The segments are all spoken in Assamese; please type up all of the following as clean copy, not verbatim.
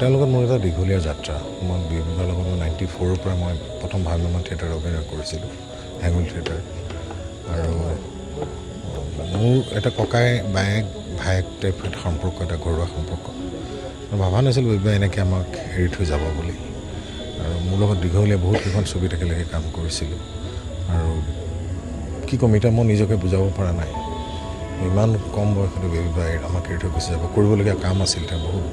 তেওঁলোকৰ মোৰ এটা দীঘলীয়া যাত্ৰা মই বিবাহৰ লগত মই 94ৰ পৰা মই প্ৰথম ভ্ৰাম্যমাণ থিয়েটাৰত অভিনয় কৰিছিলোঁ হেঙুল থিয়েটাৰ আৰু মোৰ এটা ককাই বায়েক ভায়েক টাইপ এটা সম্পৰ্ক এটা ঘৰুৱা সম্পৰ্ক মই ভবা নাছিলোঁ বিবাহ এনেকৈ আমাক এৰি থৈ যাব বুলি আৰু মোৰ লগত দীঘলীয়া বহুতকেইখন ছবিত একেলগে কাম কৰিছিলোঁ আৰু কি ক'ম এতিয়া মই নিজকে বুজাব পৰা নাই ইমান কম বয়সতে বিবাহ আমাক এৰি থৈ গুচি যাব কৰিবলগীয়া কাম আছিল তেওঁ বহুত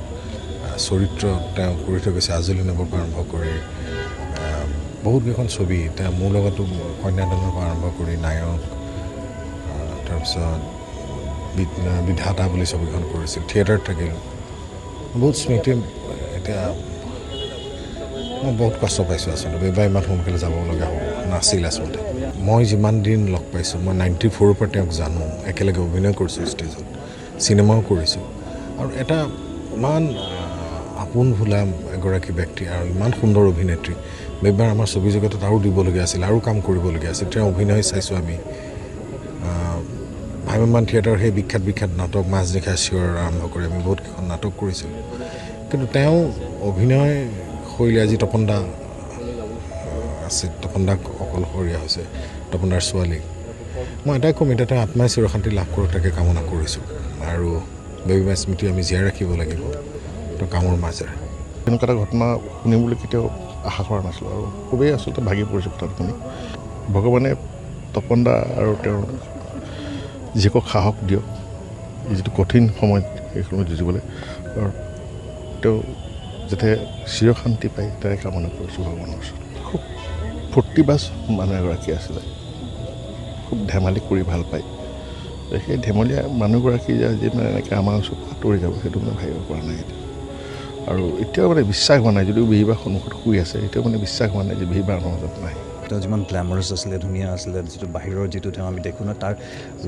চৰিত্ৰ তেওঁ কৰি থৈ গৈছে আজলি নগৰৰ পৰা আৰম্ভ কৰি বহুতকেইখন ছবি তেওঁ মোৰ লগতো কন্যাদানৰ পৰা আৰম্ভ কৰি নায়ক তাৰপিছত বিধাতা বুলি ছবিখন কৰিছিল থিয়েটাৰত থাকিল বহুত স্মৃতি এতিয়া মই বহুত কষ্ট পাইছোঁ আচলতে বিবাহ ইমান সোনকালে যাব লগা হ'ব নাছিল আচলতে মই যিমান দিন লগ পাইছোঁ মই 94ৰ পৰা তেওঁক জানো একেলগে অভিনয় কৰিছোঁ ষ্টেজত চিনেমাও কৰিছোঁ আৰু এটা ইমান আপোন ভোলা এগৰাকী ব্যক্তি আৰু ইমান সুন্দৰ অভিনেত্ৰী বিবাহ আমাৰ ছবি জগতত আৰু দিবলগীয়া আছিল আৰু কাম কৰিবলগীয়া আছিল তেওঁ অভিনয় চাইছোঁ আমি ভ্ৰাম্যমাণ থিয়েটাৰৰ সেই বিখ্যাত নাটক মাজনিশা চিঞৰ আৰম্ভ কৰি আমি বহুতকেইখন নাটক কৰিছিলোঁ কিন্তু তেওঁ অভিনয় শৈলী আজি তপন দা আছে তপন দাক অকলশৰীয়া হৈছে তপন দাৰ ছোৱালী মই এটাই ক'ম এতিয়া তেওঁ আত্মাই চিৰশান্তি লাভ কৰক তাকে কামনা কৰিছোঁ আৰু বেবী স্মৃতি আমি জীয়াই ৰাখিব লাগিব তো কামৰ মাজেৰে তেনেকুৱা এটা ঘটনা শুনিম বুলি কেতিয়াও আশা কৰা নাছিলোঁ আৰু খুবেই আচলতে ভাগি পৰিছোঁ কথাটো শুনি ভগৱানে তপন দা আৰু তেওঁৰ জীয়েকক সাহস দিয়ক যিটো কঠিন সময়ত সেই সময়ত যুঁজিবলৈ আৰু তেওঁ যাতে চিৰশান্তি পায় তাৰে কামনা কৰিছোঁ ভগৱানৰ ওচৰত খুব ফূৰ্তিবাজ মানুহ এগৰাকী আছিলে খুব ধেমালি কৰি ভাল পায় সেই ধেমালীয়া মানুহগৰাকী যে মানে এনেকৈ আমাৰ ওচৰত আঁতৰি যাব সেইটো মানে ভাবিব পৰা নাই এতিয়া আৰু এতিয়াও মানে বিশ্বাস হোৱা নাই যদিও বিহিবাৰ সন্মুখত শুই আছে এতিয়াও মানে বিশ্বাস হোৱা নাই যে বিহিবাৰ আমাৰ মাজত নাই তেওঁ যিমান গ্লেমাৰাছ আছিলে ধুনীয়া আছিলে যিটো বাহিৰৰ যিটো তেওঁ আমি দেখোঁ ন তাৰ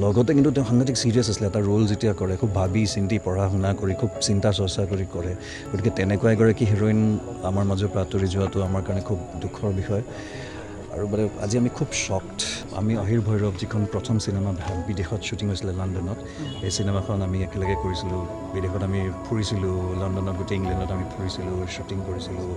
লগতে কিন্তু তেওঁ সাংঘাতিক ছিৰিয়াছ আছিলে এটা ৰোল যেতিয়া কৰে খুব ভাবি চিন্তি পঢ়া শুনা কৰি খুব চিন্তা চৰ্চা কৰি কৰে গতিকে তেনেকুৱা এগৰাকী হিৰইন আমাৰ মাজৰ পৰা আঁতৰি যোৱাটো আমাৰ কাৰণে খুব দুখৰ বিষয় আৰু মানে আজি আমি খুব শ্বকড আমি অহিৰ ভৈৰৱ যিখন প্ৰথম চিনেমা বিদেশত শ্বুটিং হৈছিলে লণ্ডনত এই চিনেমাখন আমি একেলগে কৰিছিলোঁ বিদেশত আমি ফুৰিছিলোঁ লণ্ডনত গোটেই ইংলেণ্ডত আমি ফুৰিছিলোঁ শ্বুটিং কৰিছিলোঁ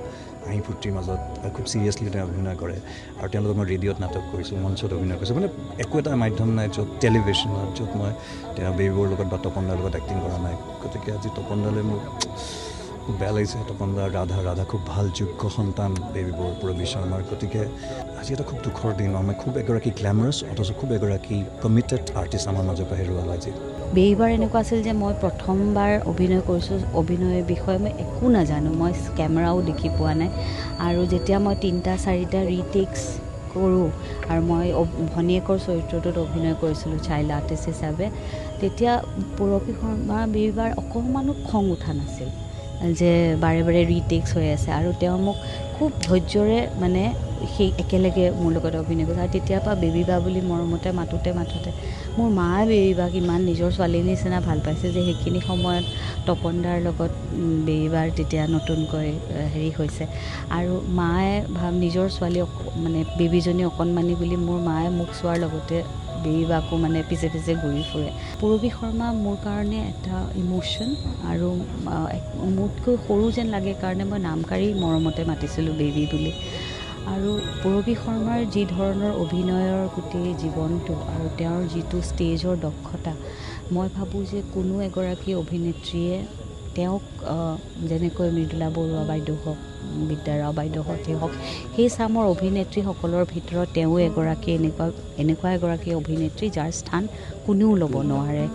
হাঁহি ফূৰ্তিৰ মাজত খুব ছিৰিয়াছলি তেওঁ অভিনয় কৰে আৰু তেওঁলোকক মই ৰেডিঅ'ত নাটক কৰিছোঁ মঞ্চত অভিনয় কৰিছোঁ মানে একো এটা মাধ্যম নাই য'ত টেলিভিশ্যনত য'ত মই তেওঁ বেবীবোৰৰ লগত বা তপন দাৰ লগত এক্টিং কৰা নাই গতিকে আজি তপন দালে মোক খুব বেয়া লাগিছে তপন দা ৰাধা খুব ভাল যোগ্য সন্তান বেবীবোৰ পূৰবী শৰ্মাৰ গতিকে আজি এটা খুব দুখৰ দিন আমাৰ খুব এগৰাকী গ্লেমাৰাছ অথচ খুব এগৰাকী কমিটেড আৰ্টিষ্ট আমাৰ মাজৰ পৰা হেৰুৱাল আজি বেবীবাৰ এনেকুৱা আছিল যে মই প্ৰথমবাৰ অভিনয় কৰিছোঁ অভিনয়ৰ বিষয়ে মই একো নাজানো মই কেমেৰাও দেখি পোৱা নাই আৰু যেতিয়া মই 3-4টা ৰিটেক্স কৰোঁ আৰু মই ভনীয়েকৰ চৰিত্ৰটোত অভিনয় কৰিছিলোঁ চাইল্ড আৰ্টিষ্ট হিচাপে তেতিয়া পূৰবী শৰ্মা বেবীবাৰ অকণমানো খং উঠা নাছিল যে বাৰে বাৰে ৰিটেক্স হৈ আছে আৰু তেওঁ মোক খুব ধৈৰ্যৰে মানে সেই একেলগে মোৰ লগত অভিনয় কৰিছে আৰু তেতিয়াৰ পৰা বেবীবা বুলি মৰমতে মাতোতে মোৰ মায়ে বেবীবাক ইমান নিজৰ ছোৱালীৰ নিচিনা ভাল পাইছে যে সেইখিনি সময়ত তপন দাৰ লগত বেবীবাৰ তেতিয়া নতুনকৈ হেৰি হৈছে আৰু মায়ে নিজৰ ছোৱালী মানে বেবীজনী অকণমানি বুলি মোৰ মায়ে মোক চোৱাৰ লগতে বেবীবাকো মানে পিছে ঘূৰি ফুৰে পূৰবী শৰ্মা মোৰ কাৰণে এটা ইম'শ্যন আৰু মোতকৈ সৰু যেন লাগে কাৰণে মই নামকাৰী মৰমতে মাতিছিলোঁ বেবী বুলি আৰু পূৰবী শৰ্মাৰ যি ধৰণৰ অভিনয়ৰ গোটেই জীৱনটো আৰু তেওঁৰ যিটো ষ্টেজৰ দক্ষতা মই ভাবোঁ যে কোনো এগৰাকী অভিনেত্ৰীয়ে তেওঁক যেনেকৈ মৃদুলা বৰুৱা বাইদেউ হওক বিদ্যা ৰাও বাইদেউহঁতেই হওক সেই চামৰ অভিনেত্ৰীসকলৰ ভিতৰত তেওঁ এগৰাকী এনেকুৱা এগৰাকী অভিনেত্ৰী যাৰ স্থান কোনেও ল'ব নোৱাৰে